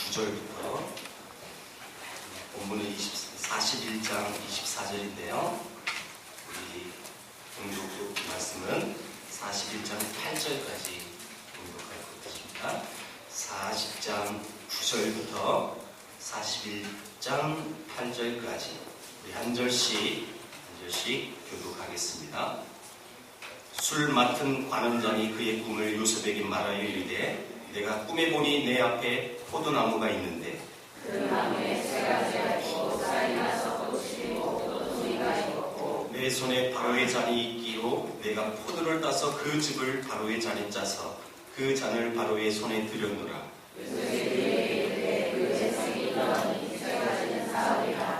9절부터 본문은 41장 24절인데요. 우리 공독 말씀은 41장 8절까지 공독할 것입니다. 40장 9절부터 41장 8절까지 우리 한 절씩 교독하겠습니다. 술 맡은 관원장이 그의 꿈을 요셉에게 말하여 이르되 내가 꿈에 보니 내 앞에 포도나무가 있는데 그 나무에 세 가지가 있고 쌀이 나서 꽃이 있고 동이가 있고 내 손에 바로의 잔이 있기로 내가 포도를 따서 그 즙을 바로의 잔에 짜서 그 잔을 바로의 손에 들여놓으라.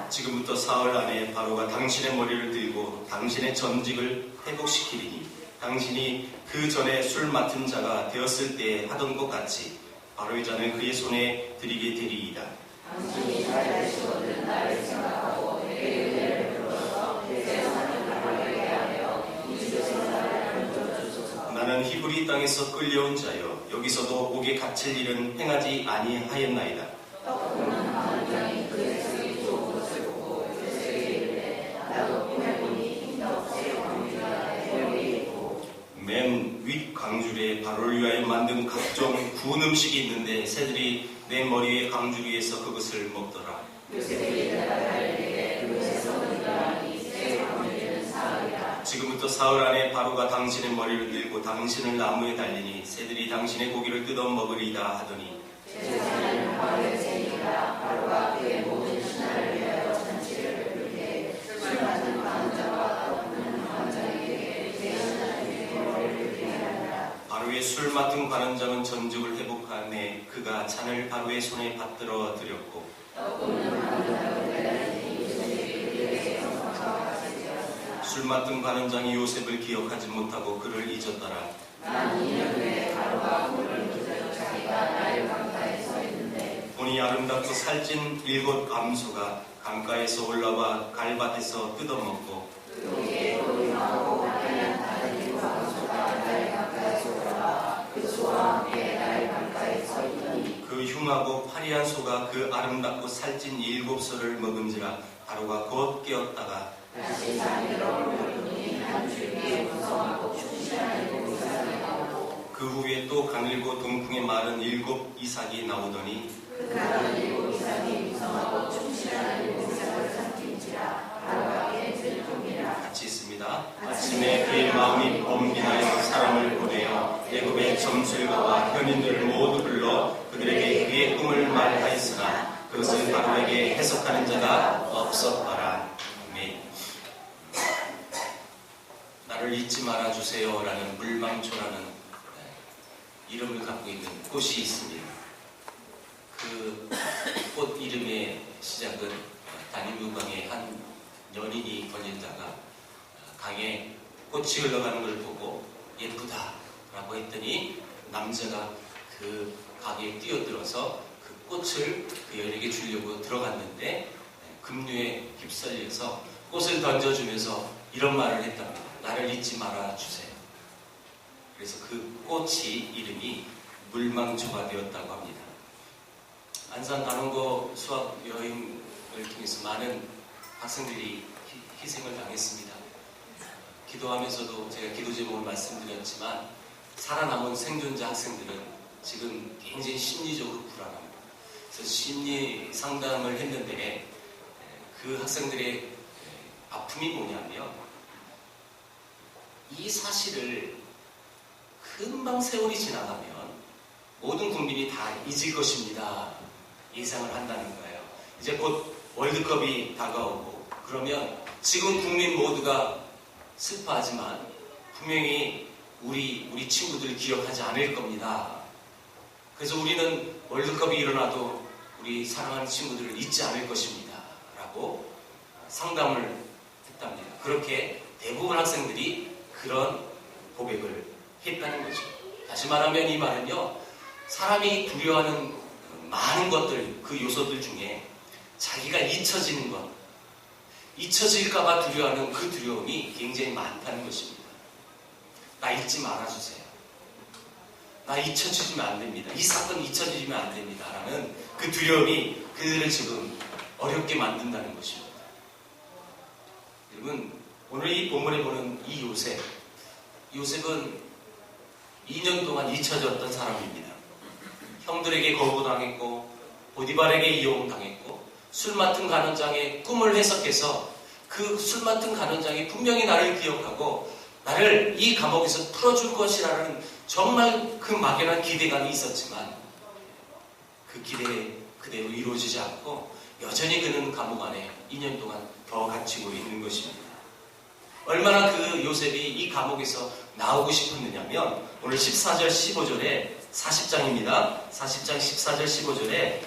지금부터 사흘 안에 바로가 당신의 머리를 들고 당신의 전직을 회복시키리니 당신이 그 전에 술 맡은 자가 되었을 때 하던 것 같이 바로의 잔을 그의 손에 드리게 되리이다. 당신이 잘 되시거든 나를 생각하고 내게 은혜를 베풀어서 세상을 바라게 하여 이 집에서 나를 건져주소서. 나는 히브리 땅에서 끌려온 자여 여기서도 옥에 갇힐 일은 행하지 아니하였나이다. 떡국은 관원장이 그의 속이 좋은 것을 보고 요셉에게 이르되 나도 꿈에 보니 흰떡새 광주가 내 머리에 있고 맨 윗 광주리에 바로를 위하여 만든 각종 구운 음식이 있는데 새들이 내 머리 위에 광주 위에서 그것을 먹더라. 요셉이 대답하여 그곳에서 먹으라니 새 광주리는 사흘이라. 지금부터 사흘 안에 바로가 당신의 머리를 들고 당신을 나무에 달리니 새들이 당신의 고기를 뜯어 먹으리다 하더니 제사는 바로의 세니라. 바로가 그의 모든 신하를 위하여 잔치를 베풀게 술 맡은 관원장과 떡국는 관원장에게 대신하는 머리를 들게 하니라. 바로의 술 맡은 관원장은 전직을 회복하매 그가 잔을 바로의 손에 받들어 드렸고 떡국는 관원장을 빼앗으니 요셉이 그들에게 성과와 같이 되었으나 술 맡은 관원장이 요셉을 기억하지 못하고 그를 잊었더라. 난 2년 후에 바로가 꿈을 이루어 자기가 나일 강가에 서 있는데 보니 아름답고 살찐 7 암소가 강가에서 올라와 갈밭에서 뜯어먹고 그에게 흉하고 하얀 다른 7 암소가 나일 강가에서 올라와 그 소와 함께 나일 강가에 서 있더니 그 흉하고 파리한 소가 그 아름답고 살찐 7소를 먹은지라 바로가 곧 깨었다가 다시 잠이 들어 보니 한 줄기에 무성하고 충실한 7 이삭이 나오고 그 후에 또 가늘고 동풍에 마른 7 이삭이 나오더니 그 다른 7 이삭이 무성하고 충실한 7 이삭을 삼킨지라. 바로가 깨질 꿈이라. 같이 있습니다. 아침에 그의 마음이 범민하여 사람을 보내어 애굽의 점술가와 현인들을 모두 불러 그들에게 그의 꿈을 말하였으나 그것을 바로에게 해석하는 자가 없었더라. 아멘. 나를 잊지 말아 주세요라는 물망초라는 이름을 갖고 있는 꽃이 있습니다. 그 꽃 이름의 시작은 다니누강의 한 연인이 걸리다가 강에 꽃이 흘러가는 걸 보고 예쁘다라고 했더니 남자가 그 강에 뛰어들어서 그 꽃을 그 여인에게 주려고 들어갔는데 급류에 휩쓸려서 꽃을 던져주면서 이런 말을 했답니다. 나를 잊지 말아 주세요. 그래서 그 꽃이 이름이 물망초가 되었다고 합니다. 안산 단원고 수학 여행을 통해서 많은 학생들이 희생을 당했습니다. 기도하면서도 제가 기도 제목을 말씀드렸지만 살아남은 생존자 학생들은 지금 굉장히 심리적으로 불안합니다. 그래서 심리 상담을 했는데 그 학생들의 아픔이 뭐냐면 이 사실을 금방 세월이 지나가면 모든 국민이 다 잊을 것입니다. 예상을 한다는 거예요. 이제 곧 월드컵이 다가오고 그러면 지금 국민 모두가 슬퍼하지만 분명히 우리 친구들을 기억하지 않을 겁니다. 그래서 우리는 월드컵이 일어나도 우리 사랑하는 친구들을 잊지 않을 것입니다. 라고 상담을 했답니다. 그렇게 대부분 학생들이 그런 고백을 했다는 거죠. 다시 말하면 이 말은요, 사람이 두려워하는 많은 것들, 그 요소들 중에 자기가 잊혀지는 것, 잊혀질까봐 두려워하는 그 두려움이 굉장히 많다는 것입니다. 나 잊지 말아주세요. 나 잊혀지면 안 됩니다. 이 사건 잊혀지면 안 됩니다. 라는 그 두려움이 그들을 지금 어렵게 만든다는 것입니다. 여러분, 오늘 이 본문에 보는 이 요셉은 2년 동안 잊혀졌던 사람입니다. 형들에게 거부당했고 보디발에게 이용당했고 술 맡은 간원장의 꿈을 해석해서 그 술 맡은 간원장이 분명히 나를 기억하고 나를 이 감옥에서 풀어줄 것이라는 정말 그 막연한 기대감이 있었지만 그 기대 그대로 이루어지지 않고 여전히 그는 감옥 안에 2년 동안 더 갇히고 있는 것입니다. 얼마나 그 요셉이 이 감옥에서 나오고 싶었느냐면 오늘 14절 15절에 40장입니다. 40장 14절 15절에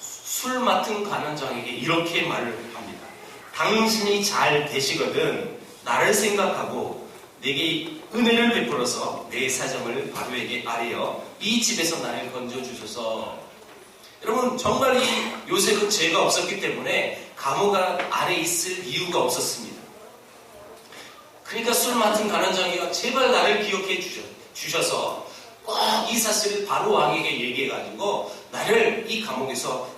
술 맡은 간원장에게 이렇게 말을 합니다. 당신이 잘 되시거든 나를 생각하고 내게 은혜를 베풀어서 내 사정을 바로에게 아뢰어 이 집에서 나를 건져주소서. 여러분, 정말 이 요셉은 죄가 없었기 때문에 감옥 아래 있을 이유가 없었습니다. 그러니까 술 맡은 간원장이가 제발 나를 기억해 주셔서 꼭 이 사실을 바로 왕에게 얘기해가지고 나를 이 감옥에서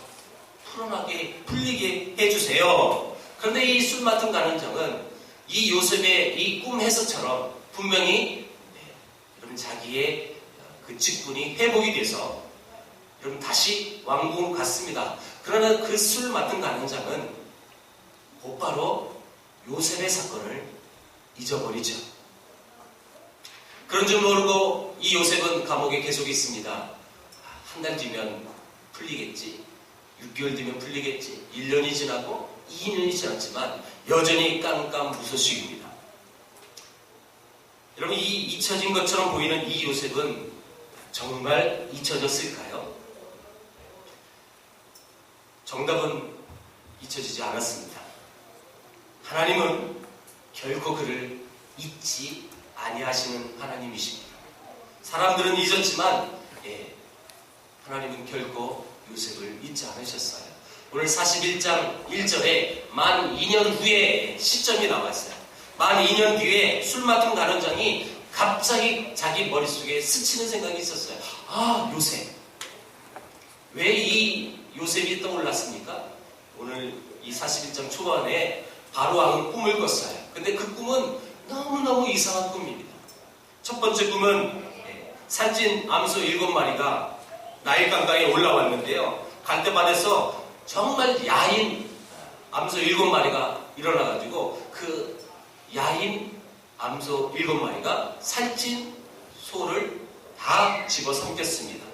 풀리게 해주세요. 그런데 이 술 맡은 간원장은 이 요셉의 이 꿈 해석처럼 분명히 여러분 자기의 그 직분이 회복이 돼서 여러분 다시 왕궁으로 갔습니다. 그러나 그 술 맡은 간원장은 곧바로 요셉의 사건을 잊어버리죠. 그런 줄 모르고 이 요셉은 감옥에 계속 있습니다. 한 달 뒤면 풀리겠지, 6개월 뒤면 풀리겠지, 1년이 지나고 2년이 지났지만 여전히 깜깜무소식입니다. 여러분, 이 잊혀진 것처럼 보이는 이 요셉은 정말 잊혀졌을까요? 정답은 잊혀지지 않았습니다. 하나님은 결코 그를 잊지 아니하시는 하나님이십니다. 사람들은 잊었지만 하나님은 결코 요셉을 잊지 않으셨어요. 오늘 41장 1절에 만 2년 후에 시점이 나왔어요. 만 2년 뒤에 술 맡은 간원장이 갑자기 자기 머릿속에 스치는 생각이 있었어요. 아, 요셉. 왜 이 요셉이 떠올랐습니까? 오늘 이 41장 초반에 바로 왕은 꿈을 꿨어요. 근데 그 꿈은 너무너무 이상한 꿈입니다. 첫 번째 꿈은 살찐 암소 7마리가 나일강가에 올라왔는데요. 갈대밭에서 정말 야인 암소 7마리가 일어나가지고 그 야인 암소 7마리가 살찐 소를 다 집어삼켰습니다.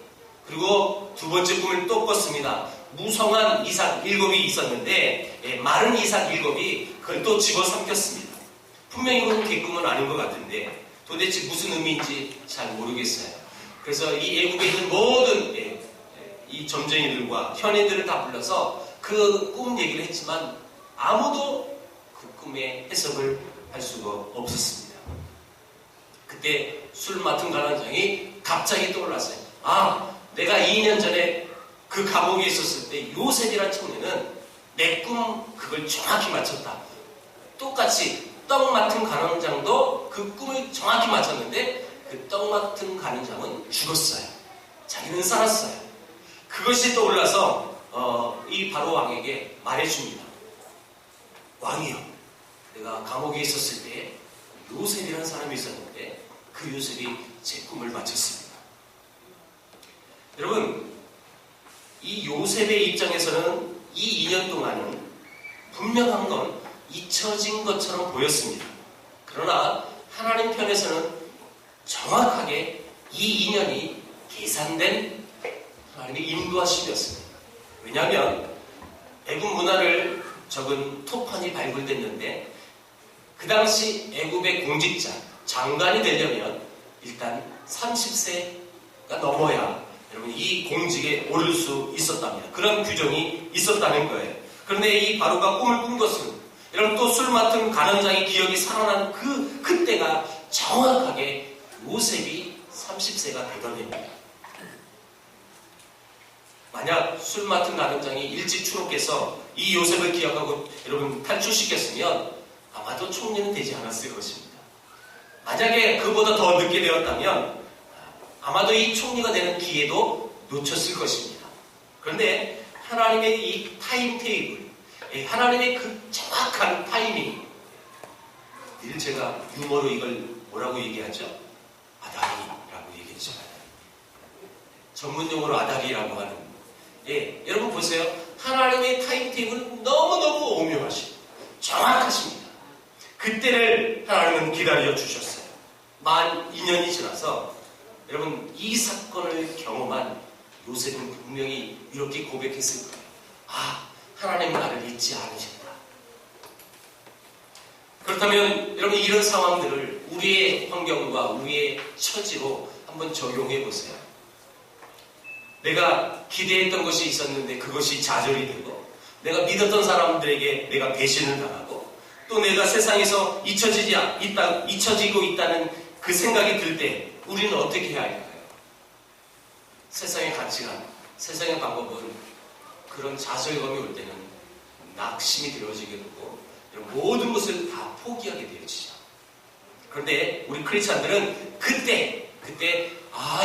그리고 두 번째 꿈을 또 꿨습니다. 무성한 이삭 7이 있었는데 마른 이삭 7이 그걸 또 집어삼켰습니다. 분명히 이건 개꿈은 아닌 것 같은데 도대체 무슨 의미인지 잘 모르겠어요. 그래서 이 애국에 있는 모든 이 점쟁이들과 현인들을 다 불러서 그 꿈 얘기를 했지만 아무도 그 꿈의 해석을 할 수가 없었습니다. 그때 술 맡은 간원장이 갑자기 떠올랐어요. 아, 내가 2년 전에 그 감옥에 있었을 때 요셉이란 청년은 내 꿈 그걸 정확히 맞췄다. 똑같이 떡 맡은 간원장도 그 꿈을 정확히 맞췄는데 그 떡 맡은 간원장은 죽었어요. 자기는 살았어요. 그것이 떠올라서 이 바로 왕에게 말해줍니다. 왕이요, 내가 감옥에 있었을 때 요셉이라는 사람이 있었는데 그 요셉이 제 꿈을 맞췄습니다. 여러분, 이 요셉의 입장에서는 이 2년 동안은 분명한 건 잊혀진 것처럼 보였습니다. 그러나 하나님 편에서는 정확하게 이 2년이 계산된 하나님의 인도하심이었습니다. 왜냐하면 애굽 문화를 적은 토판이 발굴됐는데 그 당시 애굽의 공직자, 장관이 되려면 일단 30세가 넘어야 여러분 이 공직에 오를 수 있었답니다. 그런 규정이 있었다는 거예요. 그런데 이 바로가 꿈을 꾼 것은 여러분 또 술 맡은 간원장의 기억이 살아난 그때가 정확하게 요셉이 30세가 되던 해입니다. 만약 술 맡은 간원장이 일찍 추록해서 이 요셉을 기억하고 여러분 탈출시켰으면 아마도 총리는 되지 않았을 것입니다. 만약에 그보다 더 늦게 되었다면 아마도 이 총리가 되는 기회도 놓쳤을 것입니다. 그런데 하나님의 이 타임테이블, 하나님의 그 정확한 타이밍, 늘 제가 유머로 이걸 뭐라고 얘기하죠? 아다리라고 얘기했죠. 전문용어로 아다리라고 하는. 여러분 보세요. 하나님의 타임테이블은 너무너무 오묘하시고 정확하십니다. 그때를 하나님은 기다려 주셨어요. 만 2년이 지나서 여러분 이 사건을 경험한 요셉은 분명히 이렇게 고백했을 거예요. 아, 하나님 나를 잊지 않으셨다. 그렇다면 여러분 이런 상황들을 우리의 환경과 우리의 처지로 한번 적용해 보세요. 내가 기대했던 것이 있었는데 그것이 좌절이 되고, 내가 믿었던 사람들에게 내가 배신을 당하고, 또 내가 세상에서 잊혀지고 있다는 그 생각이 들 때 우리는 어떻게 해야 할까요? 세상의 가치관, 세상의 방법은 그런 좌절감이 올 때는 낙심이 되어지게 되고 모든 것을 다 포기하게 되어지죠. 그런데 우리 크리스찬들은 그때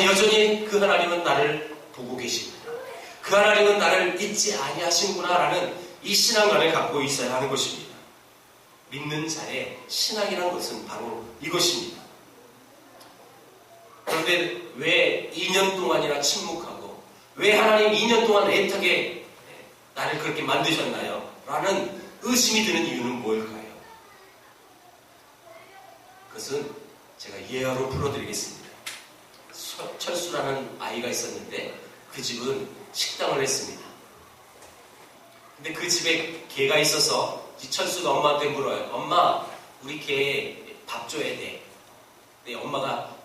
여전히 그 하나님은 나를 보고 계시구나, 그 하나님은 나를 잊지 아니하시는구나 라는 이 신앙관을 갖고 있어야 하는 것입니다. 믿는 자의 신앙이라는 것은 바로 이것입니다. 그런데 왜 2년 동안이나 침묵하고 왜 하나님 2년 동안 애타게 나를 그렇게 만드셨나요? 라는 의심이 드는 이유는 뭘까요? 그것은 제가 예화로 풀어드리겠습니다. 철수라는 아이가 있었는데 그 집은 식당을 했습니다. 근데 그 집에 개가 있어서 철수가 엄마한테 물어요. 엄마, 우리 개 밥 줘야 돼. 근데 엄마가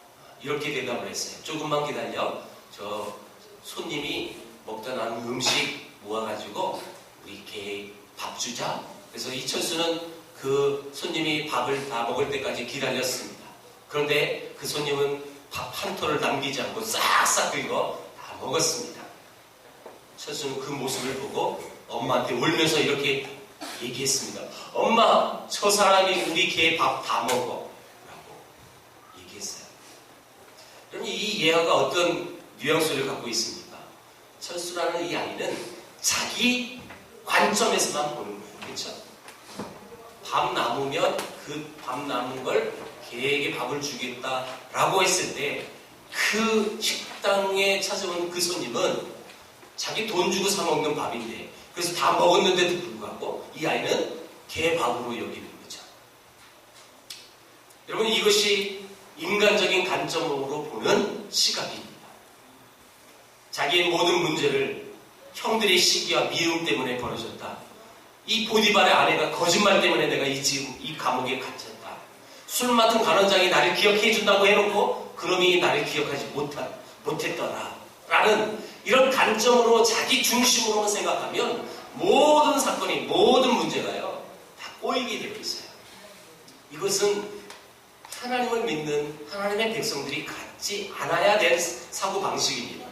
이렇게 대답을 했어요. 조금만 기다려. 저 손님이 먹다 남은 음식 모아가지고 우리 개 밥 주자. 그래서 이철수는 그 손님이 밥을 다 먹을 때까지 기다렸습니다. 그런데 그 손님은 밥 한 톨을 남기지 않고 싹싹 긁어 다 먹었습니다. 철수는 그 모습을 보고 엄마한테 울면서 이렇게 얘기했습니다. 엄마, 저 사람이 우리 개 밥 다 먹어. 라고 얘기했어요. 여러분, 이 예화가 어떤 뉘앙스를 갖고 있습니까? 철수라는 이 아이는 자기 관점에서만 보는 거예요. 그렇죠? 밥 남으면 그 밥 남은 걸 개에게 밥을 주겠다라고 했을 때 그 식당에 찾아온 그 손님은 자기 돈 주고 사 먹는 밥인데, 그래서 다 먹었는데도 불구하고 이 아이는 개 밥으로 여기는 거죠. 여러분, 이것이 인간적인 관점으로 보는 시각입니다. 자기의 모든 문제를 형들의 시기와 미움 때문에 벌어졌다. 이 보디발의 아내가 거짓말 때문에 내가 이 감옥에 갇혔다. 술 맡은 간원장이 나를 기억해 준다고 해놓고 그놈이 나를 기억하지 못했더라. 라는 이런 관점으로 자기 중심으로만 생각하면 모든 사건이, 모든 문제가요, 다 꼬이게 되어 있어요. 이것은 하나님을 믿는 하나님의 백성들이 갖지 않아야 될 사고방식입니다.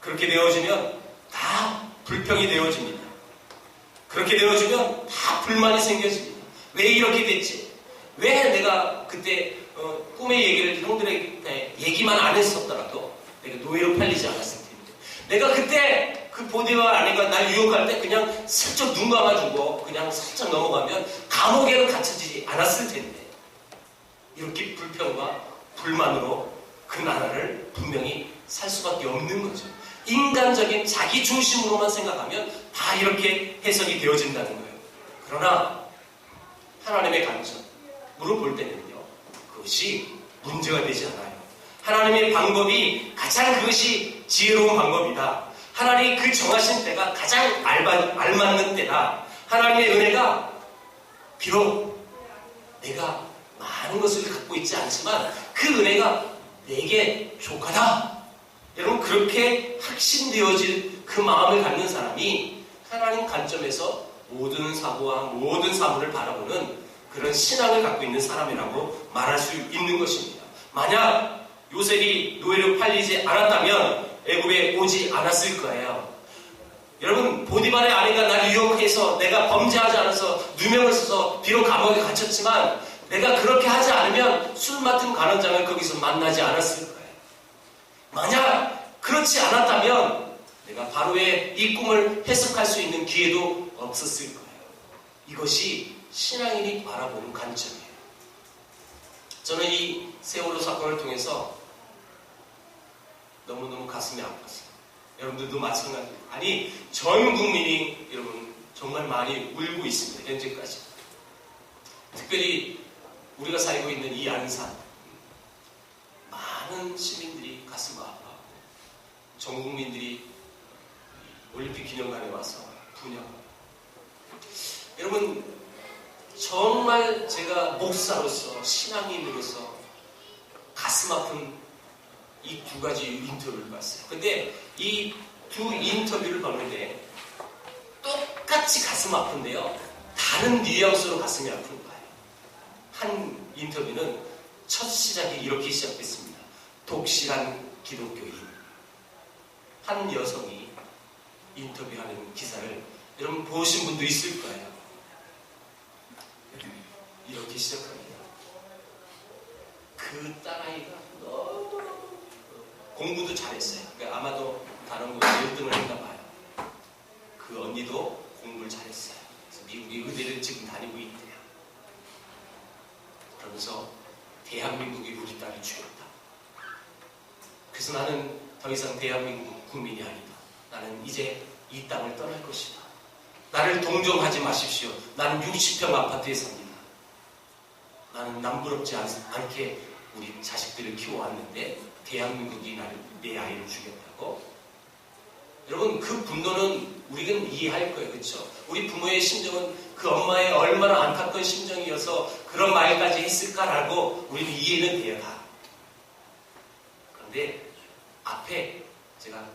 그렇게 되어지면 다 불평이 되어집니다. 그렇게 되어지면 다 불만이 생겨집니다. 왜 이렇게 됐지? 왜 내가 그때 꿈의 얘기를 형들에게 얘기만 안 했었더라도 내가 노예로 팔리지 않았을 텐데, 내가 그때 그 보디발 아내가 날 유혹할 때 그냥 슬쩍 눈 감아주고 그냥 살짝 넘어가면 감옥에는 갇혀지지 않았을 텐데, 이렇게 불평과 불만으로 그 나라를 분명히 살 수밖에 없는 거죠. 인간적인 자기 중심으로만 생각하면 다 이렇게 해석이 되어진다는 거예요. 그러나 하나님의 관점으로 볼 때는요, 그것이 문제가 되지 않아요. 하나님의 방법이 가장 그것이 지혜로운 방법이다. 하나님이 그 정하신 때가 가장 알맞는 때다. 하나님의 은혜가 비록 내가 많은 것을 갖고 있지 않지만 그 은혜가 내게 족하다. 여러분, 그렇게 확신되어질 그 마음을 갖는 사람이 하나님 관점에서 모든 사고와 모든 사물을 바라보는 그런 신앙을 갖고 있는 사람이라고 말할 수 있는 것입니다. 만약 요셉이 노예로 팔리지 않았다면 애굽에 오지 않았을 거예요. 여러분, 보디발의 아내가 나를 유혹해서 내가 범죄하지 않아서 누명을 써서 비록 감옥에 갇혔지만 내가 그렇게 하지 않으면 술 맡은 간원장을 거기서 만나지 않았을 거예요. 만약 그렇지 않았다면 내가 그러니까 바로의 이 꿈을 해석할 수 있는 기회도 없었을 거예요. 이것이 신앙인이 바라보는 관점이에요. 저는 이 세월호 사건을 통해서 너무너무 가슴이 아팠어요. 여러분들도 마찬가지예요. 아니, 전 국민이 여러분 정말 많이 울고 있습니다. 현재까지. 특별히 우리가 살고 있는 이 안산, 많은 시민들이 가슴 아파하고 전 국민들이 올림픽 기념관에 와서 분양하고, 여러분 정말 제가 목사로서 신앙인으로서 가슴 아픈 이 두 가지 인터뷰를 봤어요. 근데 이 두 인터뷰를 봤는데 똑같이 가슴 아픈데요, 다른 뉘앙스로 가슴이 아픈 거예요. 한 인터뷰는 첫 시작이 이렇게 시작됐습니다. 독실한 기독교인. 한 여성이 인터뷰하는 기사를 여러분 보신 분도 있을 거예요. 이렇게 시작합니다. 그 딸아이가 너무 공부도 잘했어요. 그러니까 아마도 다른 곳에 1등을 했나 봐요. 그 언니도 공부를 잘했어요. 그래서 미국의 의대를 지금 다니고 있대요. 그러면서 대한민국이 우리 딸을 죽였다. 그래서 나는 더 이상 대한민국 국민이 아니다. 나는 이제 이 땅을 떠날 것이다. 나를 동정하지 마십시오. 나는 60평 아파트에 삽니다. 나는 남부럽지 않게 우리 자식들을 키워왔는데 대한민국이 내 아이를 죽였다고? 여러분, 그 분노는 우리는 이해할 거예요. 그렇죠? 우리 부모의 심정은 그 엄마의 얼마나 안타까운 심정이어서 그런 말까지 했을까라고 우리는 이해는 돼요. 다. 그런데 앞에 제가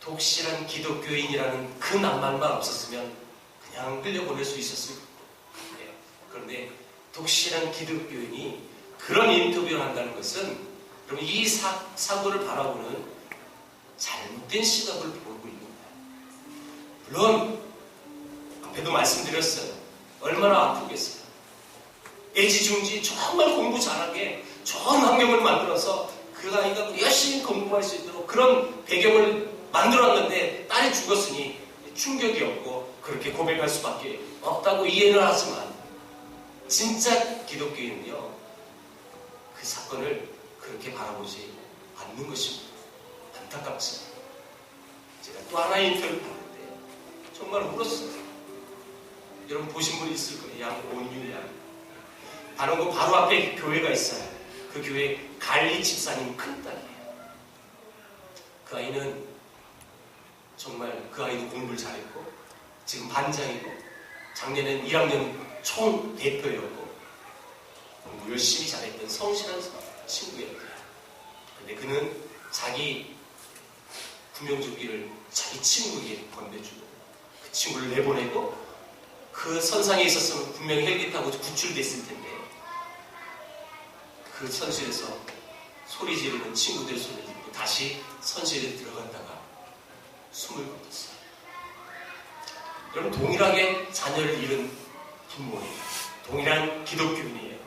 독실한 기독교인이라는 그 낭만만 없었으면 그냥 흘려보낼 수 있었을 거예요. 그런데 독실한 기독교인이 그런 인터뷰를 한다는 것은 여러분 이 사고를 바라보는 잘못된 시각을 보고 있는 거예요. 물론 앞에도 말씀드렸어요. 얼마나 아프겠어요. 애지중지 정말 공부 잘하게 좋은 환경을 만들어서 그 아이가 열심히 공부할 수 있도록 그런 배경을 만들었는데 딸이 죽었으니 충격이 없고 그렇게 고백할 수밖에 없다고 이해를 하지만, 진짜 기독교인은요 그 사건을 그렇게 바라보지 않는 것입니다. 안타깝지. 제가 또 하나의 인터뷰를 봤는데 정말 울었어요. 여러분 보신 분 있을 거예요. 양온유양. 바로 앞에 교회가 있어요. 그 교회 갈리 집사님 큰딸이에요. 그 아이는 정말 그 아이도 공부를 잘했고 지금 반장이고 작년엔 1학년 총 대표였고 공부 열심히 잘했던 성실한 친구였대요. 근데 그는 자기 구명조끼를 자기 친구에게 건네주고 그 친구를 내보내고, 그 선상에 있었으면 분명히 헬기 타고 구출됐을 텐데 그 선실에서 소리 지르는 친구들의 소리를 듣고 다시 선실에 들어갔다가 숨을 거뒀어요. 여러분 동일하게 자녀를 잃은 부모예요. 동일한 기독교인이에요.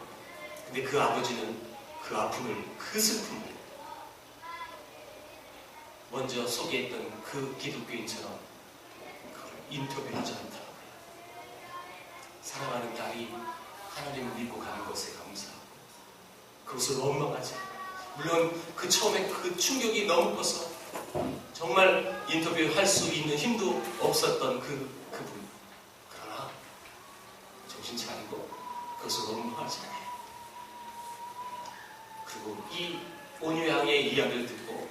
근데 그 아버지는 그 아픔을, 그 슬픔을 먼저 소개했던 그 기독교인처럼 그걸 인터뷰하지 않더라고요. 사랑하는 딸이 하나님을 믿고 가는 것에 감사하고 그것을 원망하지 않아요. 물론 그 처음에 그 충격이 너무 커서 정말 인터뷰할 수 있는 힘도 없었던 그분. 그러나 정신 차리고 그것을 원망하지 않아요. 그리고 이 온유양의 이야기를 듣고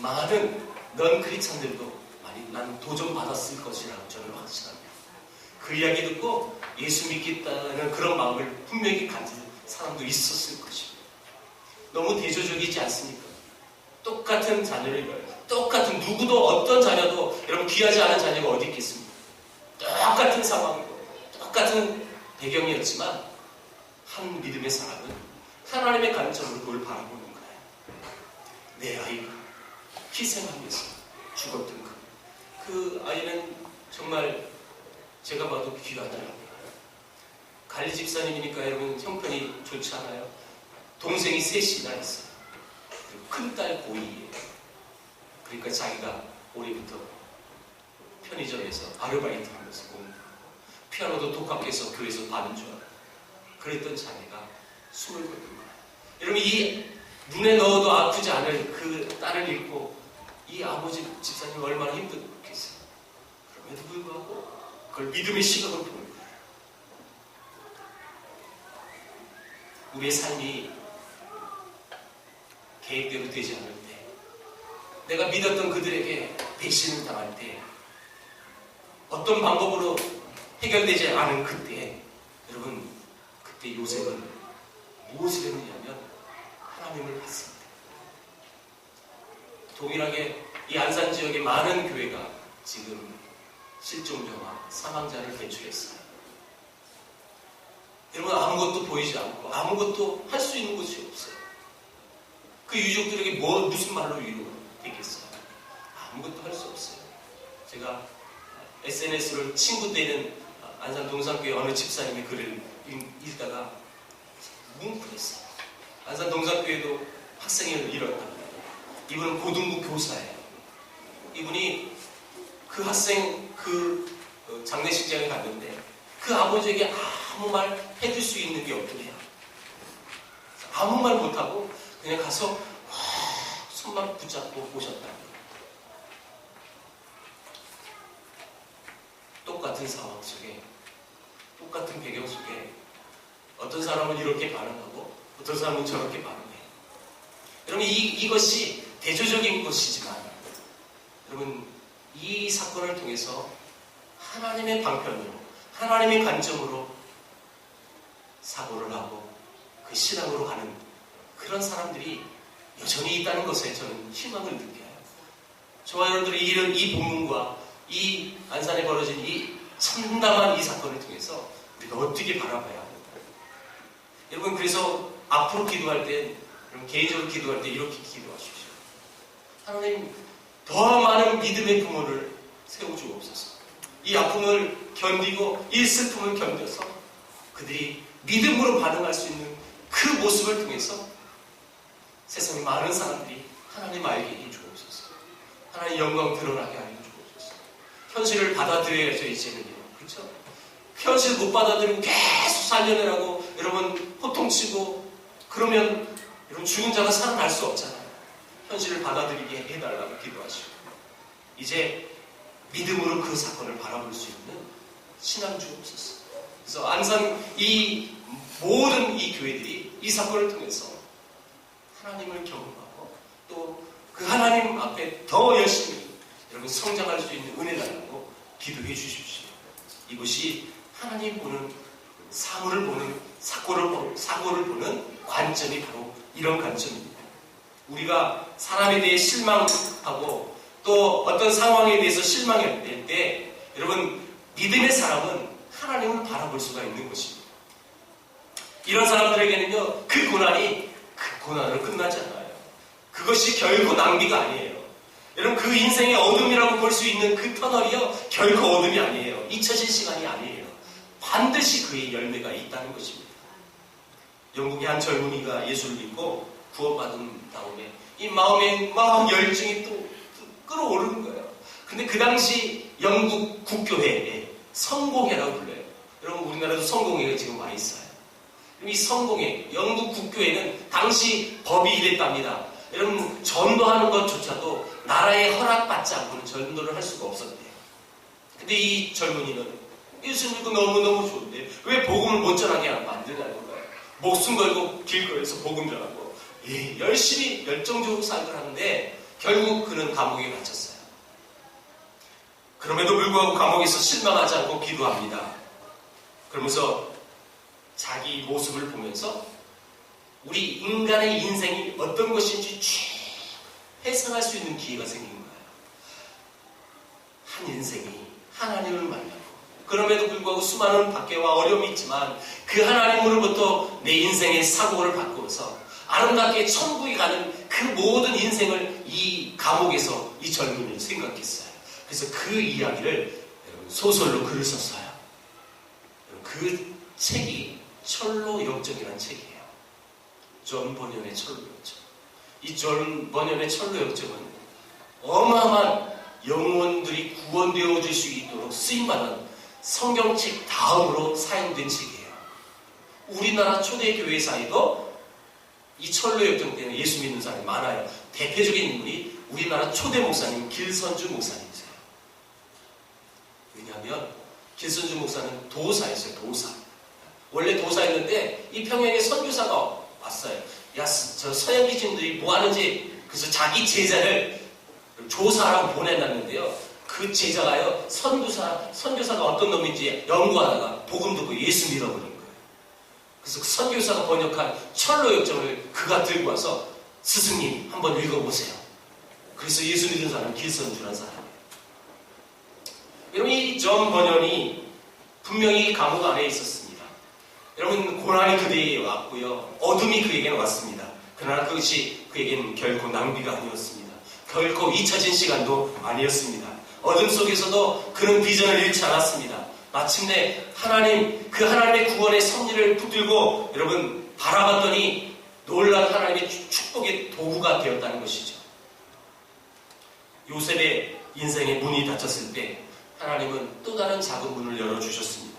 많은 넌 크리스찬들도 많이 난 도전받았을 것이라고 저는 확신합니다. 그 이야기 듣고 예수 믿겠다는 그런 마음을 분명히 가진 사람도 있었을 것입니다. 너무 대조적이지 않습니까? 똑같은 자녀를, 똑같은 누구도 어떤 자녀도 여러분 귀하지 않은 자녀가 어디 있겠습니까? 똑같은 상황이고 똑같은 배경이었지만 한 믿음의 사람은 하나님의 관점으로 그걸 바라보는 거예요. 내 아이가 희생하면서 죽었던 그 아이는 정말 제가 봐도 귀하더라고요. 갈리 집사님이니까 여러분 형편이 좋지 않아요? 동생이 셋이나 있어요. 그리고 큰딸 고2예요. 그러니까 자기가 올해부터 편의점에서 아르바이트 하면서 공부하고 피아노도 독학해서 교회에서 받은 줄 알고 그랬던 자매가 숨을 거둔 거예요. 여러분, 이 눈에 넣어도 아프지 않을 그 딸을 잃고 이 아버지 집사님 얼마나 힘들겠어요. 그럼에도 불구하고 그걸 믿음의 시각으로 보는 거예요. 우리의 삶이 계획대로 되지 않을 때, 내가 믿었던 그들에게 배신을 당할 때, 어떤 방법으로 해결되지 않은 그때, 여러분, 그때 요셉은 무엇을 했느냐면 하나님을 봤습니다. 동일하게 이 안산 지역의 많은 교회가 지금 실종자와 사망자를 배출했어요. 여러분, 아무것도 보이지 않고 아무것도 할 수 있는 곳이 없어요. 그 유족들에게 무슨 말로 위로가 되겠어요? 아무것도 할 수 없어요. 제가 SNS를 친구 되는 안산 동산교회 어느 집사님의 글을 읽다가 뭉클했어요. 안산 동산교회도 학생을 잃었답니다. 이분은 고등부 교사예요. 이분이 그 학생 장례식장에 갔는데 그 아버지에게 아무 말 해줄 수 있는 게 없더래요. 아무 말 못하고 그냥 가서 손만 붙잡고 오셨답니다. 똑같은 상황 속에, 똑같은 배경 속에 어떤 사람은 이렇게 반응하고 어떤 사람은 저렇게 반응해요. 여러분, 이것이 대조적인 것이지만 여러분, 이 사건을 통해서 하나님의 방편으로, 하나님의 관점으로 사고를 하고 그 신앙으로 가는 그런 사람들이 여전히 있다는 것에 저는 희망을 느껴요. 저와 여러분들이 이 본문과 이 안산에 벌어진 이 참담한 이 사건을 통해서 우리가 어떻게 바라봐야 하는가. 여러분, 그래서 앞으로 기도할 때, 여러분 개인적으로 기도할 때 이렇게 기도하십시오. 하나님, 더 많은 믿음의 부모를 세워주옵소서. 이 아픔을 견디고 이 슬픔을 견뎌서 그들이 믿음으로 반응할 수 있는 그 모습을 통해서 세상에 많은 사람들이 하나님 알게 해 주옵소서. 하나님 영광 드러나게 하여 주옵소서. 현실을 받아들여야죠, 이제는요. 그렇죠? 현실 못 받아들이고 계속 살려내라고 여러분 호통치고 그러면 여러분 죽은 자가 살아날 수 없잖아요. 현실을 받아들이게 해달라고 기도하시고 이제 믿음으로 그 사건을 바라볼 수 있는 신앙 주옵소서. 그래서 안산 이 모든 이 교회들이 이 사건을 통해서 하나님을 경험하고 또 그 하나님 앞에 더 열심히 여러분 성장할 수 있는 은혜 달라고 기도해 주십시오. 이것이 하나님 보는 사물을 보는 사고를 보는 관점이 바로 이런 관점입니다. 우리가 사람에 대해 실망하고 또 어떤 상황에 대해서 실망할 때 여러분 믿음의 사람은 하나님을 바라볼 수가 있는 것입니다. 이런 사람들에게는요 그 고난으로 끝나지 않아요. 그것이 결코 낭비가 아니에요. 여러분 그 인생의 어둠이라고 볼 수 있는 그 터널이요 결코 어둠이 아니에요. 잊혀질 시간이 아니에요. 반드시 그의 열매가 있다는 것입니다. 영국의 한 젊은이가 예수를 믿고 구원받은 다음에 이 마음에 막 열정이 또 끌어오르는 거예요. 근데 그 당시 영국 국교회에 성공회라고 불러요. 여러분 우리나라도 성공회가 지금 많이 있어요. 이 성공회, 영국 국교회는 당시 법이 이랬답니다. 여러분 전도하는 것조차도 나라의 허락받지 않고는 전도를 할 수가 없었대요. 근데 이 젊은이는 예수 믿고 너무너무 좋은데 왜 복음을 못 전하게 만드냐는 거예요. 목숨 걸고 길거리에서 복음 전하고 열심히 열정적으로 살고 하는데 결국 그는 감옥에 갇혔어요. 그럼에도 불구하고 감옥에서 실망하지 않고 기도합니다. 그러면서 자기 모습을 보면서 우리 인간의 인생이 어떤 것인지 쭉 해석할 수 있는 기회가 생긴 거예요. 한 인생이 하나님을 만나고 그럼에도 불구하고 수많은 박해와 어려움이 있지만 그 하나님으로부터 내 인생의 사고를 바꾸어서 아름답게 천국에 가는 그 모든 인생을 이 감옥에서 이 젊은이는 생각했어요. 그래서 그 이야기를 소설로 글을 썼어요. 그 책이 철로 역정이라는 책이에요. 존 버년의 철로 역정. 이 존 버년의 철로 역정은 어마어마한 영혼들이 구원되어질 수 있도록 쓰임받은 성경책 다음으로 사용된 책이에요. 우리나라 초대교회사에도 이 철로역정 때문에 예수 믿는 사람이 많아요. 대표적인 인물이 우리나라 초대 목사님 길선주 목사님이세요. 왜냐하면 길선주 목사는 도사였어요. 도사. 원래 도사였는데 이 평양에 선교사가 왔어요. 야, 저 서양 기진들이 뭐 하는지. 그래서 자기 제자를 조사하라고 보내놨는데요. 그 제자가요, 선교사가 어떤 놈인지 연구하다가 복음 듣고 예수 믿어버린 거예요. 그래서 그 선교사가 번역한 철로역정을 그가 들고 와서 스승님 한번 읽어보세요. 그래서 예수 믿은 사람은 길선주라는 사람이에요. 여러분, 이 전 번연이 분명히 감옥 안에 있었습니다. 여러분, 고난이 그에게 왔고요. 어둠이 그에게는 왔습니다. 그러나 그것이 그에게는 결코 낭비가 아니었습니다. 결코 잊혀진 시간도 아니었습니다. 어둠 속에서도 그는 비전을 잃지 않았습니다. 마침내 그 하나님의 구원의 섭리를 붙들고 여러분 바라봤더니 놀라운 하나님의 축복의 도구가 되었다는 것이죠. 요셉의 인생의 문이 닫혔을 때 하나님은 또 다른 작은 문을 열어주셨습니다.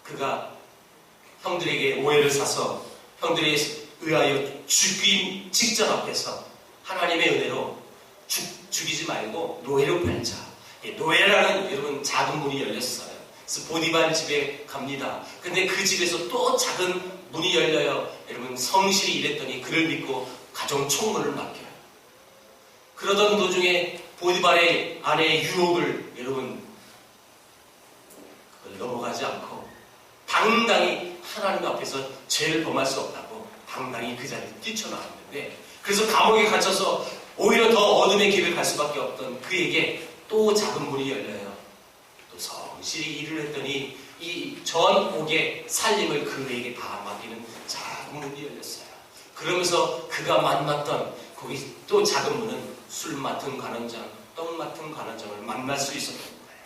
그가 형들에게 오해를 사서 형들에 의하여 죽임 직전 앞에서 하나님의 은혜로 죽이지 말고 노예로 팔자. 노예라는 여러분 작은 문이 열렸어요. 그래서 보디발 집에 갑니다. 근데 그 집에서 또 작은 문이 열려요. 여러분 성실히 일했더니 그를 믿고 가정 총무를 맡겨요. 그러던 도중에 보디발의 아내의 유혹을 여러분 그걸 넘어가지 않고 당당히 하나님 앞에서 죄를 범할 수 없다고 당당히 그 자리에 뛰쳐나왔는데, 그래서 감옥에 갇혀서 오히려 더 어둠의 길을 갈 수밖에 없던 그에게 또 작은 문이 열려요. 또 성실히 일을 했더니 이 전옥의 살림을 그에게 다 맡기는 작은 문이 열렸어요. 그러면서 그가 만났던 거기 또 작은 문은 술 맡은 관원장, 떡 맡은 관원장을 만날 수 있었던 거예요.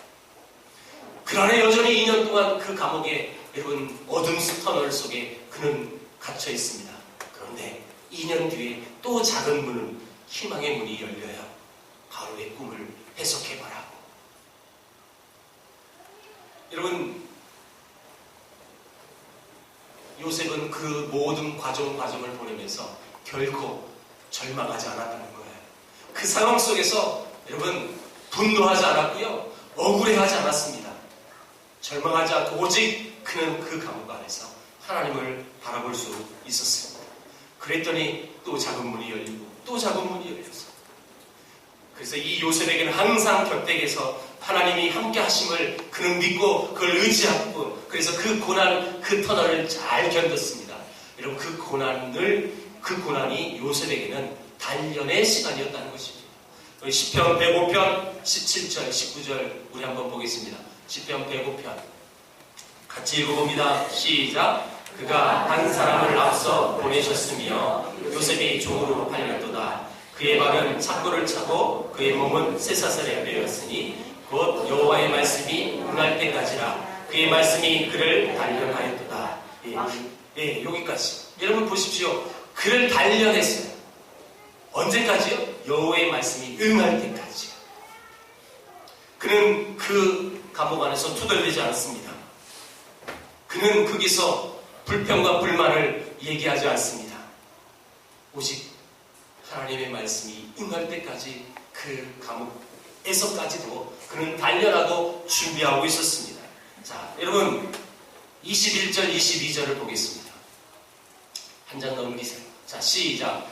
그러나 여전히 2년 동안 그 감옥에 여러분 어둠 터널 속에 그는 갇혀 있습니다. 그런데 2년 뒤에 또 작은 문은 희망의 문이 열려요. 바로의 꿈을 해석해보라고. 여러분, 요셉은 그 모든 과정을 보내면서 결코 절망하지 않았다는 거예요. 그 상황 속에서 여러분 분노하지 않았고요, 억울해하지 않았습니다. 절망하지 않고 오직 그는 그 감옥 안에서 하나님을 바라볼 수 있었습니다. 그랬더니 또 작은 문이 열리고 또 작은 문이 열렸어요. 그래서 이 요셉에게는 항상 격택에서 하나님이 함께 하심을 그는 믿고 그걸 의지하고, 그래서 그 고난, 그 터널을 잘 견뎠습니다. 여러분 그 고난이 요셉에게는 단련의 시간이었다는 것입니다. 시편 105편 17절 19절 우리 한번 보겠습니다. 시편 105편 같이 읽어봅니다. 시작. 그가 한 사람을 앞서 보내셨으며 요셉이 종으로 팔렸도다. 그의 발은 착고를 차고 그의 몸은 쇠사슬에 매였으니 곧 여호와의 말씀이 응할 때까지라. 그의 말씀이 그를 단련하였도다. 여기까지. 여러분 보십시오. 그를 단련했어요. 언제까지요? 여호와의 말씀이 응할 때까지요. 그는 그 감옥 안에서 투덜대지 않습니다. 그는 거기서 불평과 불만을 얘기하지 않습니다. 오직 하나님의 말씀이 응할 때까지 그 감옥에서까지도 그는 단련하고 준비하고 있었습니다. 자, 여러분 21절 22절을 보겠습니다. 한 장 넘기세요. 자, 시작.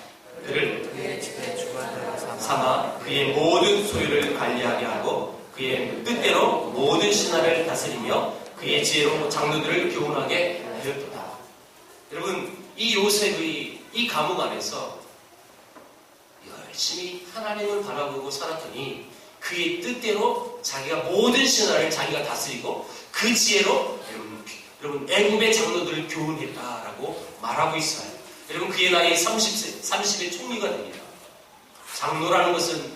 그를 그의 집에 주관자로 삼아 그의 모든 소유를 관리하게 하고 그의 뜻대로 모든 신하를 다스리며 그의 지혜로 장로들을 교훈하게 하였도다. 여러분, 이 요셉의 이 감옥 안에서 열심히 하나님을 바라보고 살았더니 그의 뜻대로 자기가 모든 신하를 자기가 다스리고 그 지혜로 여러분 애굽의 장로들을 교훈했다라고 말하고 있어요. 여러분 그의 나이 30의 총리가 됩니다. 장로라는 것은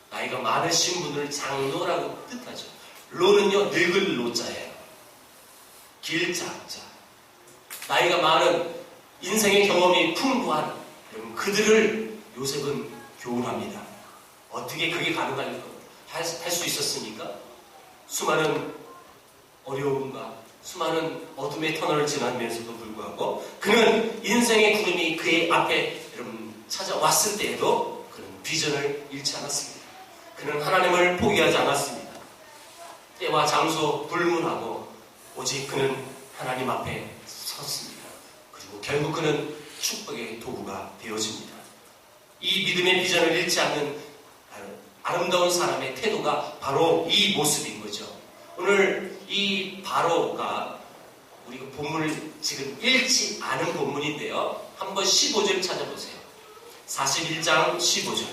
나이가 많으신 분을 장로라고 뜻하죠. 로는요 늙을 로자예요. 길자자. 나이가 많은 인생의 경험이 풍부한 여러분 그들을 요셉은 교훈합니다. 어떻게 그게 가능할까? 할 수 있었습니까? 수많은 어려움과 수많은 어둠의 터널을 지나면서도 불구하고 그는 인생의 구름이 그의 앞에 여러분 찾아왔을 때에도 그는 비전을 잃지 않았습니다. 그는 하나님을 포기하지 않았습니다. 때와 장소 불문하고 오직 그는 하나님 앞에 섰습니다. 그리고 결국 그는 축복의 도구가 되어집니다. 이 믿음의 비전을 잃지 않는 아름다운 사람의 태도가 바로 이 모습인 거죠. 오늘 이 바로가 우리가 본문을 지금 읽지 않은 본문인데요. 한번 15절 찾아보세요. 41장 15절.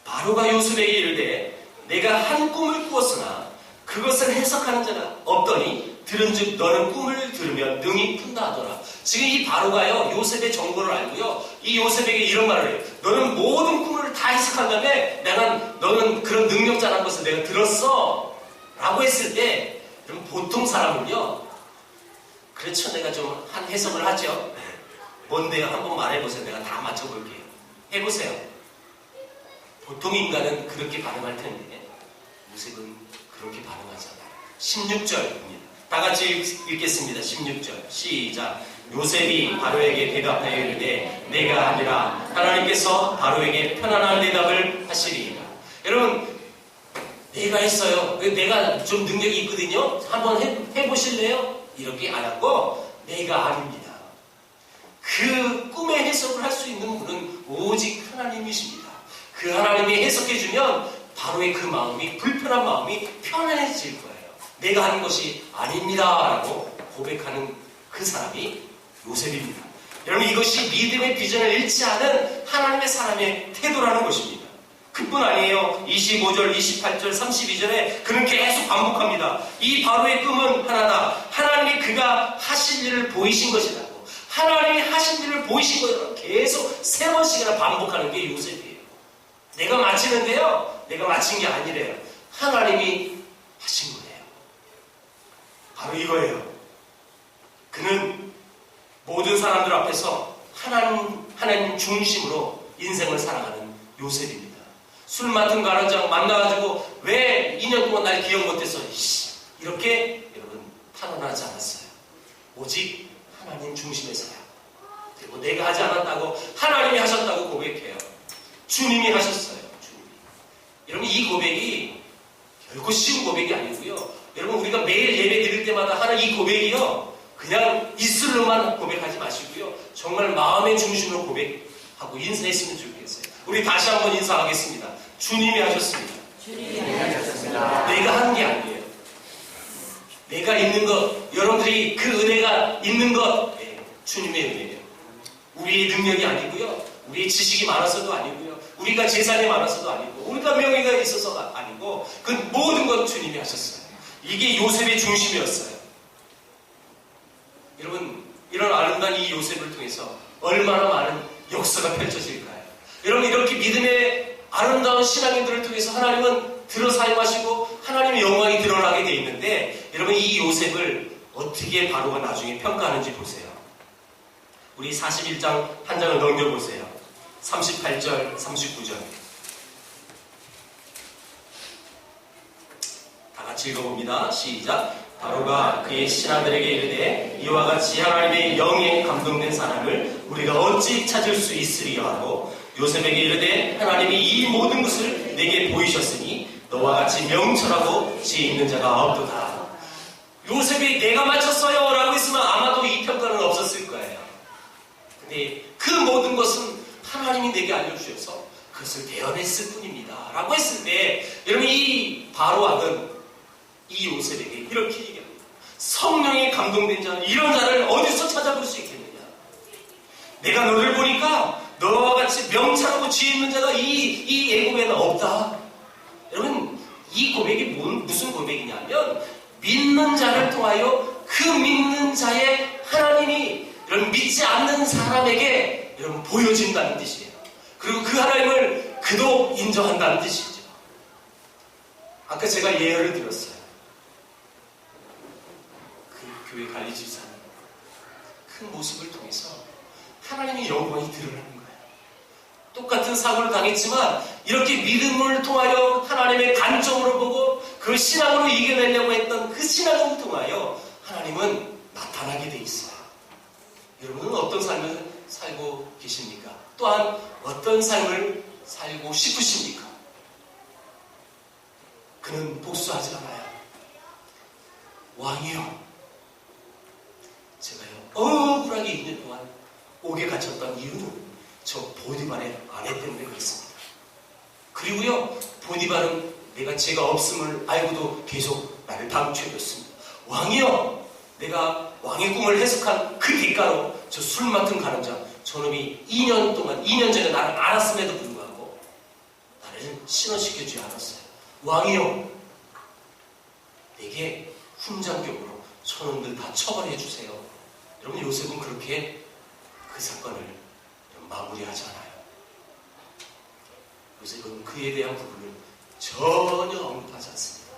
바로가 요셉에게 이르되 내가 한 꿈을 꾸었으나 그것을 해석하는 자가 없더니 들은즉 너는 꿈을 들으면 능히 푼다 하더라. 지금 이 바로가요 요셉의 정보를 알고요 이 요셉에게 이런 말을 해요. 너는 모든 꿈을 다 해석한다며 너는 그런 능력자라는 것을 내가 들었어 라고 했을 때 그럼 보통 사람은요 그렇죠 내가 좀 한 해석을 하죠. 뭔데요? 한번 말해보세요. 내가 다 맞춰볼게요. 해보세요. 보통 인간은 그렇게 반응할 텐데 요셉은 그렇게 반응하지 않아요. 16절입니다. 다 같이 읽겠습니다. 16절 시작. 요셉이 바로에게 대답하여 이르되 내가 아니라 하나님께서 바로에게 편안한 대답을 하시리이다. 여러분 내가 했어요. 내가 좀 능력이 있거든요. 한번 해보실래요? 이렇게 안 하고 내가 아닙니다. 그 꿈의 해석을 할 수 있는 분은 오직 하나님이십니다. 그 하나님이 해석해주면 바로의 그 마음이 불편한 마음이 편안해질 거예요. 내가 하는 것이 아닙니다 라고 고백하는 그 사람이 요셉입니다. 여러분 이것이 믿음의 비전을 잃지 않은 하나님의 사람의 태도라는 것입니다. 그뿐 아니에요. 25절, 28절, 32절에 그는 계속 반복합니다. 이 바로의 꿈은 하나다. 하나님이 그가 하신 일을 보이신 것이라고. 하나님이 하신 일을 보이신 것이라고 계속 3번씩이나 반복하는 게 요셉이에요. 내가 마치는데요. 내가 마친 게 아니래요. 하나님이 하신 거예요. 바로 이거예요. 그는 모든 사람들 앞에서 하나님 중심으로 인생을 살아가는 요셉입니다. 술 맡은 가르장 만나가지고 왜 2년 동안 날 기억 못해서 이렇게 여러분 탄원하지 않았어요. 오직 하나님 중심에서요. 그리고 내가 하지 않았다고 하나님이 하셨다고 고백해요. 주님이 하셨어요. 주님이. 여러분 이 고백이 결코 쉬운 고백이 아니고요. 여러분 우리가 매일 예배 드릴 때마다 하는 이 고백이요. 그냥 입술로만 고백하지 마시고요. 정말 마음의 중심으로 고백하고 인사했으면 좋겠어요. 우리 다시 한번 인사하겠습니다. 주님이 하셨습니다. 주님이 하셨습니다. 내가 한 게 아니에요. 내가 있는 것, 여러분들이 그 은혜가 있는 것, 주님의 은혜예요. 우리의 능력이 아니고요. 우리의 지식이 많아서도 아니고요. 우리가 재산이 많아서도 아니고 우리가 명예가 있어서 아니고 그 모든 건 주님이 하셨어요. 이게 요셉의 중심이었어요. 여러분 이런 아름다운 이 요셉을 통해서 얼마나 많은 역사가 펼쳐질까요? 여러분 이렇게 믿음의 아름다운 신앙인들을 통해서 하나님은 들어 사용하시고 하나님의 영광이 드러나게 돼 있는데 여러분 이 요셉을 어떻게 바로가 나중에 평가하는지 보세요. 우리 41장 한 장을 넘겨보세요. 38절, 39절 다 같이 읽어봅니다. 시작. 바로가 그의 신하들에게 이르되 이와 같이 하나님의 영에 감동된 사람을 우리가 어찌 찾을 수 있으리요 하고 요셉에게 이르되 하나님이 이 모든 것을 내게 보이셨으니 너와 같이 명철하고 지혜 있는 자가 없도다. 요셉이 내가 맞췄어요 라고 했으면 아마도 이 평가는 없었을 거예요. 근데 그 모든 것은 하나님이 내게 알려주셔서 그것을 베어냈을 뿐입니다 라고 했을 때 여러분 이 바로 왕은 이 요셉에게 이렇게 얘기합니다. 성령에 감동된 자는 이런 자를 어디서 찾아볼 수 있겠느냐. 내가 너를 보니까 너와 같이 명철하고 지혜 있는 자가 이 애국에는 없다. 여러분 이 고백이 무슨 고백이냐면 믿는 자를 통하여 그 믿는 자의 하나님이 여러분 믿지 않는 사람에게 여러분 보여진다는 뜻이에요. 그리고 그 하나님을 그도 인정한다는 뜻이죠. 아까 제가 예언을 드렸어요. 그 교회 관리 집사는 그 모습을 통해서 하나님의 영광이 드러나는 거예요. 똑같은 사고를 당했지만 이렇게 믿음을 통하여 하나님의 관점으로 보고 그 신앙으로 이겨내려고 했던 그 신앙을 통하여 하나님은 나타나게 돼 있어요. 여러분은 어떤 삶을 살고 계십니까? 또한 어떤 삶을 살고 싶으십니까? 그는 복수하지 않아요. 왕이요, 제가요 억울하게 2년 동안 옥에 갇혔던 이유는 저 보디발의 아내 때문에 그렇습니다. 그리고요, 보디발은 내가 죄가 없음을 알고도 계속 나를 방치해줬습니다. 왕이요, 내가 왕의 꿈을 해석한 그 대가로 저 술 맡은 가늠자 저놈이 2년 전에 나를 알았음에도 불구하고 나를 신원시켜주지 않았어요. 왕이요, 내게 훈장격으로 저놈들 다 처벌해 주세요. 여러분, 요셉은 그렇게 그 사건을 마무리하지 않아요. 요셉은 그에 대한 부분을 전혀 언급하지 않습니다.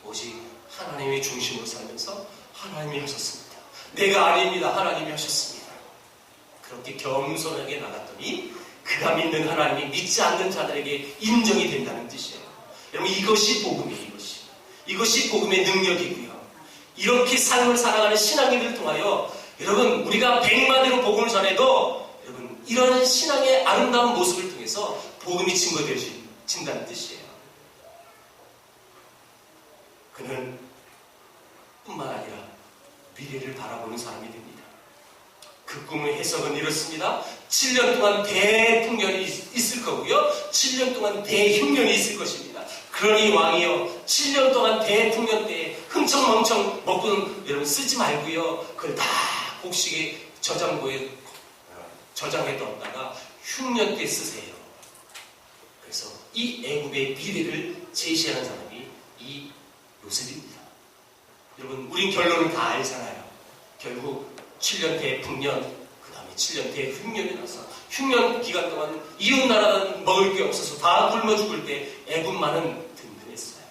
오직 하나님의 중심으로 살면서 하나님이 하셨습니다. 내가 아닙니다. 하나님이 하셨습니다. 그렇게 겸손하게 나갔더니 그가 믿는 하나님이 믿지 않는 자들에게 인정이 된다는 뜻이에요. 여러분, 이것이 복음이에요. 이것이 복음의 능력이고요. 이렇게 삶을 살아가는 신앙인들을 통하여 여러분, 우리가 백마디로 복음을 전해도 여러분, 이런 신앙의 아름다운 모습을 통해서 복음이 증거되어진다는 뜻이에요. 그는 뿐만 아니라 미래를 바라보는 사람이 됩니다. 그 꿈의 해석은 이렇습니다. 7년 동안 대풍년이 있을 거고요, 7년 동안 대흉년이 있을 것입니다. 그러니 왕이여, 7년 동안 대풍년 때에 흥청망청 먹고는 여러분 쓰지 말고요, 그걸 다 곡식에 저장고에 저장해 뒀다가 흉년 때 쓰세요. 그래서 이 애굽의 미래를 제시하는 사람이 이 요셉입니다. 여러분, 우린 결론을 다 알잖아요. 결국 7년 대풍년, 그 다음에 7년 대흉년이 나서 흉년 기간 동안 이웃 나라는 먹을 게 없어서 다 굶어 죽을 때 애굽만은 든든했어요.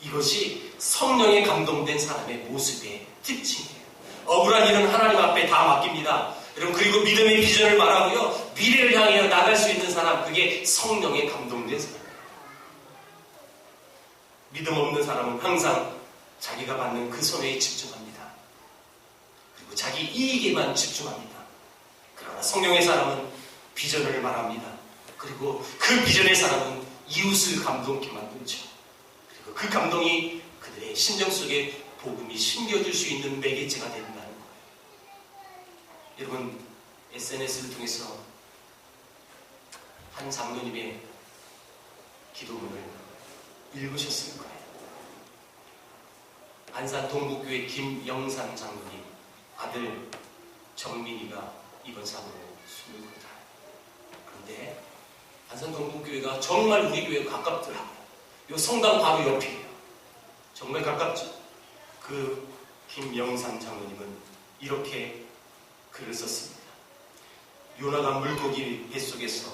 이것이 성령에 감동된 사람의 모습의 특징이에요. 억울한 일은 하나님 앞에 다 맡깁니다. 여러분, 그리고 믿음의 비전을 말하고요, 미래를 향해 나갈 수 있는 사람, 그게 성령에 감동된 사람이에요. 믿음 없는 사람은 항상 자기가 받는 그 손해에 집중합니다. 그리고 자기 이익에만 집중합니다. 그러나 성령의 사람은 비전을 말합니다. 그리고 그 비전의 사람은 이웃을 감동케 만들죠. 그리고 그 감동이 그들의 심정 속에 복음이 심겨줄 수 있는 매개체가 된다는 거예요. 여러분, SNS를 통해서 한 장로님의 기도문을 읽으셨을 거예요. 안산 동북교회 김영산 장로님 아들 정민이가 이번 사고로 숨을 거다. 그런데 안산 동북교회가 정말 우리 교회에 가깝더라고요. 이 성당 바로 옆이에요. 정말 가깝죠. 그 김영산 장로님은 이렇게 글을 썼습니다. 요나가 물고기 뱃속에서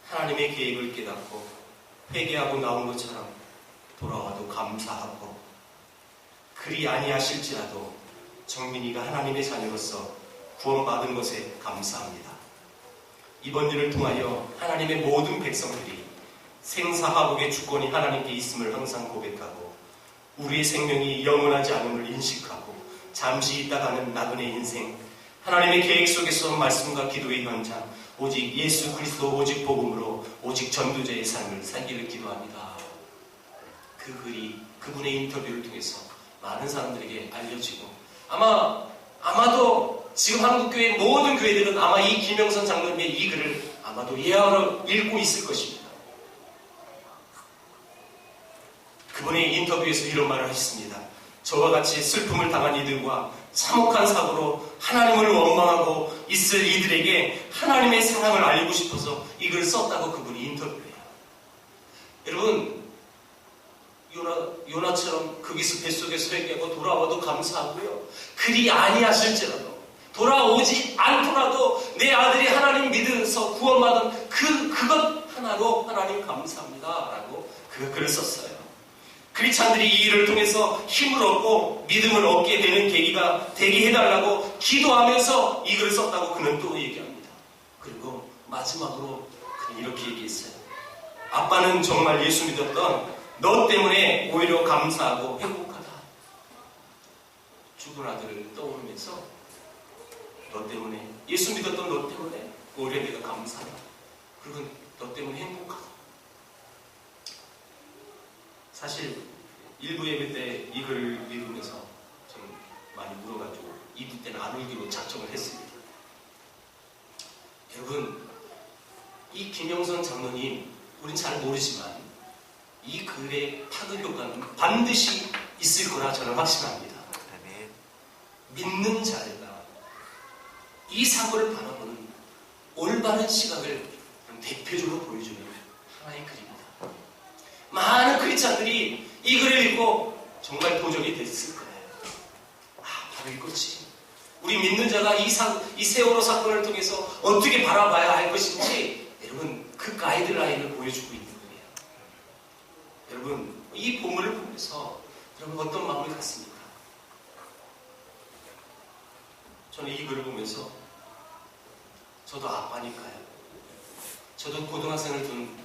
하나님의 계획을 깨닫고 회개하고 나온 것처럼 돌아와도 감사하고, 그리 아니하실지라도 정민이가 하나님의 자녀로서 구원받은 것에 감사합니다. 이번 일을 통하여 하나님의 모든 백성들이 생사화복의 주권이 하나님께 있음을 항상 고백하고, 우리의 생명이 영원하지 않음을 인식하고, 잠시 있다가는 나그네 인생, 하나님의 계획 속에서 말씀과 기도의 현장, 오직 예수 그리스도 오직 복음으로 오직 전도자의 삶을 살기를 기도합니다. 그 글이 그분의 인터뷰를 통해서 많은 사람들에게 알려지고, 아마도 지금 한국교회 모든 교회들은 아마 이 김영선 장로님의 이 글을 아마도 예하로 읽고 있을 것입니다. 그분의 인터뷰에서 이런 말을 하셨습니다. 저와 같이 슬픔을 당한 이들과 참혹한 사고로 하나님을 원망하고 있을 이들에게 하나님의 사랑을 알리고 싶어서 이 글을 썼다고 그분이 인터뷰해요. 여러분, 요나처럼 거기서 뱃속에서 회개하고 돌아와도 감사하고요, 그리 아니하실지라도, 돌아오지 않더라도 내 아들이 하나님 믿어서 구원받은 그것 하나로 하나님 감사합니다 라고 그 글을 썼어요. 크리스찬들이 이 일을 통해서 힘을 얻고 믿음을 얻게 되는 계기가 되게 해달라고 기도하면서 이 글을 썼다고 그는 또 얘기합니다. 그리고 마지막으로 그는 이렇게 얘기했어요. 아빠는 정말 예수 믿었던 너 때문에 오히려 감사하고 행복하다. 죽은 아들을 떠오르면서 너 때문에, 예수 믿었던 너 때문에 오히려 내가 감사하다. 그리고 너 때문에 행복하다. 사실 일부 예배 때 이 글을 읽으면서 좀 많이 울어가지고 2부 때는 안 울기로 작정을 했습니다. 여러분, 이 김영선 장로님, 우린 잘 모르지만 이 글의 파급 효과는 반드시 있을 거라 저는 확신합니다. 믿는 자가 이 사고를 바라보는 올바른 시각을 대표적으로 보여주는 하나의 글입니다. 많은 크리스찬들이 이 글을 읽고 정말 도전이 됐을 거예요. 바로 이거지. 우리 믿는 자가 이 세월호 사건을 통해서 어떻게 바라봐야 할 것인지 여러분 그 가이드라인을 보여주고 있는 거예요. 여러분 이 본문을 보면서 여러분 어떤 마음을 갖습니까? 저는 이 글을 보면서 저도 아빠니까요. 저도 고등학생을 둔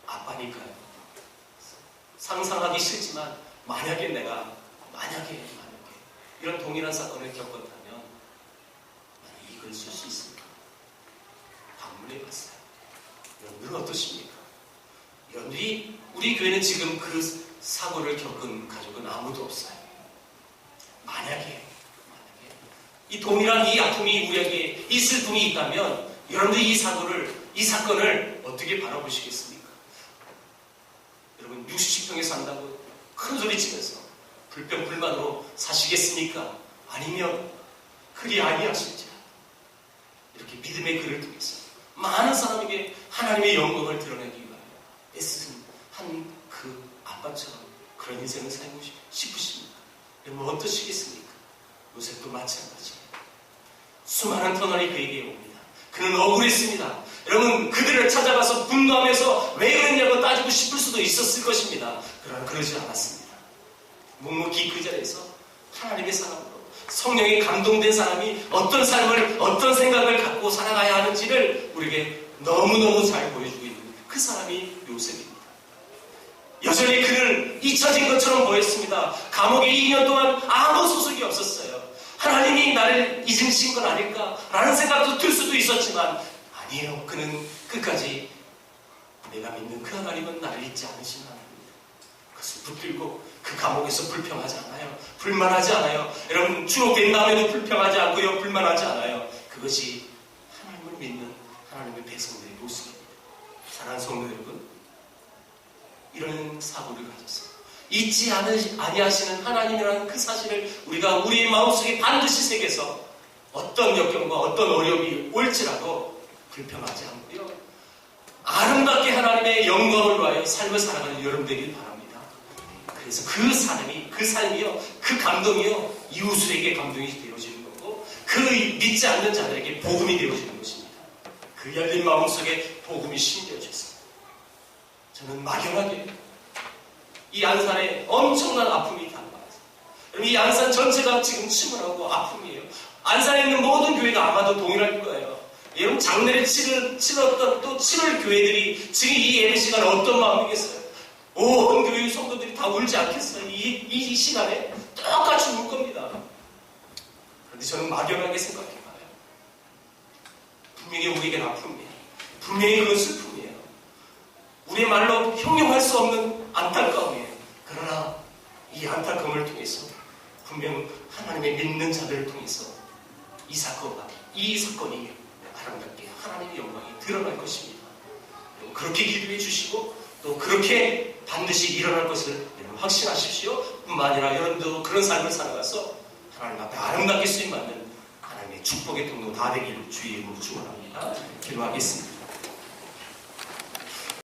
아빠니까요. 상상하기 싫지만 만약에 이런 동일한 사건을 겪었다면 나는 이 글을 쓸 수 있을까? 반문해 봤어요. 여러분은 어떠십니까? 여러분들이 우리 교회는 지금 그 사고를 겪은 가족은 아무도 없어요. 만약에 이 동일한 이 아픔이 우리에게 이 슬픔이 있다면 여러분들이 이 사건을 어떻게 바라보시겠습니까? 여러분 60평에 산다고 큰 소리 치면서 불평불만으로 사시겠습니까? 아니면 그리 아니하실지 이렇게 믿음의 글을 통해서 많은 사람에게 하나님의 영광을 드러내기 위하여 애쓰는 한 그 아빠처럼 그런 인생을 살고 싶으십니까? 여러분 어떠시겠습니까? 요셉도 마찬가지예요. 수많은 터널이 그에게 옵니다. 그는 억울했습니다. 여러분 그들을 찾아가서 분노하면서 왜 그랬냐고 따지고 싶을 수도 있었을 것입니다. 그러나 그러지 않았습니다. 묵묵히 그 자리에서 하나님의 사람으로 성령에 감동된 사람이 어떤 삶을 어떤 생각을 갖고 살아가야 하는지를 우리에게 너무너무 잘 보여주고 있는 그 사람이 요셉입니다. 여전히 그는 잊혀진 것처럼 보였습니다. 감옥에 2년 동안 아무 소속이 없었어요. 하나님이 나를 잊으신 건 아닐까라는 생각도 들 수도 있었지만 아니에요. 그는 끝까지 내가 믿는 그 하나님은 나를 잊지 않으신 하나님입니다. 그것을 붙들고 그 감옥에서 불평하지 않아요. 불만하지 않아요. 여러분 추록된 다음에도 불평하지 않고요. 불만하지 않아요. 그것이 하나님을 믿는 하나님의 백성들의 모습입니다. 사랑하는 성도 여러분, 이런 사고를 가졌어요. 잊지 아니하시는 하나님이라는 그 사실을 우리가 우리의 마음속에 반드시 새겨서 어떤 역경과 어떤 어려움이 올지라도 불평하지 않고요. 아름답게 하나님의 영광을 위하여 삶을 살아가는 여러분들이 바랍니다. 그래서 그 삶이요, 그 감동이요, 이웃에게 감동이 되어지는 거고, 그 믿지 않는 자들에게 복음이 되어지는 것입니다. 그 열린 마음속에 복음이 심겨져서 저는 막연하게 이 안산에 엄청난 아픔이 다가와요. 여러분 이 안산 전체가 지금 침울하고 아픔이에요. 안산에 있는 모든 교회가 아마도 동일할 거예요. 여러분 장례를 치렀던 또 7월 교회들이 지금 이 예배 시간에 어떤 마음이겠어요? 온 교회 성도들이 다 울지 않겠어요? 이 시간에 똑같이 울 겁니다. 그런데 저는 막연하게 생각해봐요. 분명히 우리에게는 아픔이에요. 분명히 그건 슬픔이에요. 우리의 말로 형용할 수 없는 안타까움이에요. 그러나 이 안타까움을 통해서 분명 하나님의 믿는 자들을 통해서 이 사건이 아름답게 하나님의 영광이 드러날 것입니다. 그렇게 기도해 주시고 또 그렇게 반드시 일어날 것을 여러분 확신하십시오. 뿐만 아니라 여러분도 그런 삶을 살아가서 하나님 앞에 아름답게 쓰임받는 하나님의 축복의 통로 다 되기를 주의 이름으로 축원합니다. 기도하겠습니다.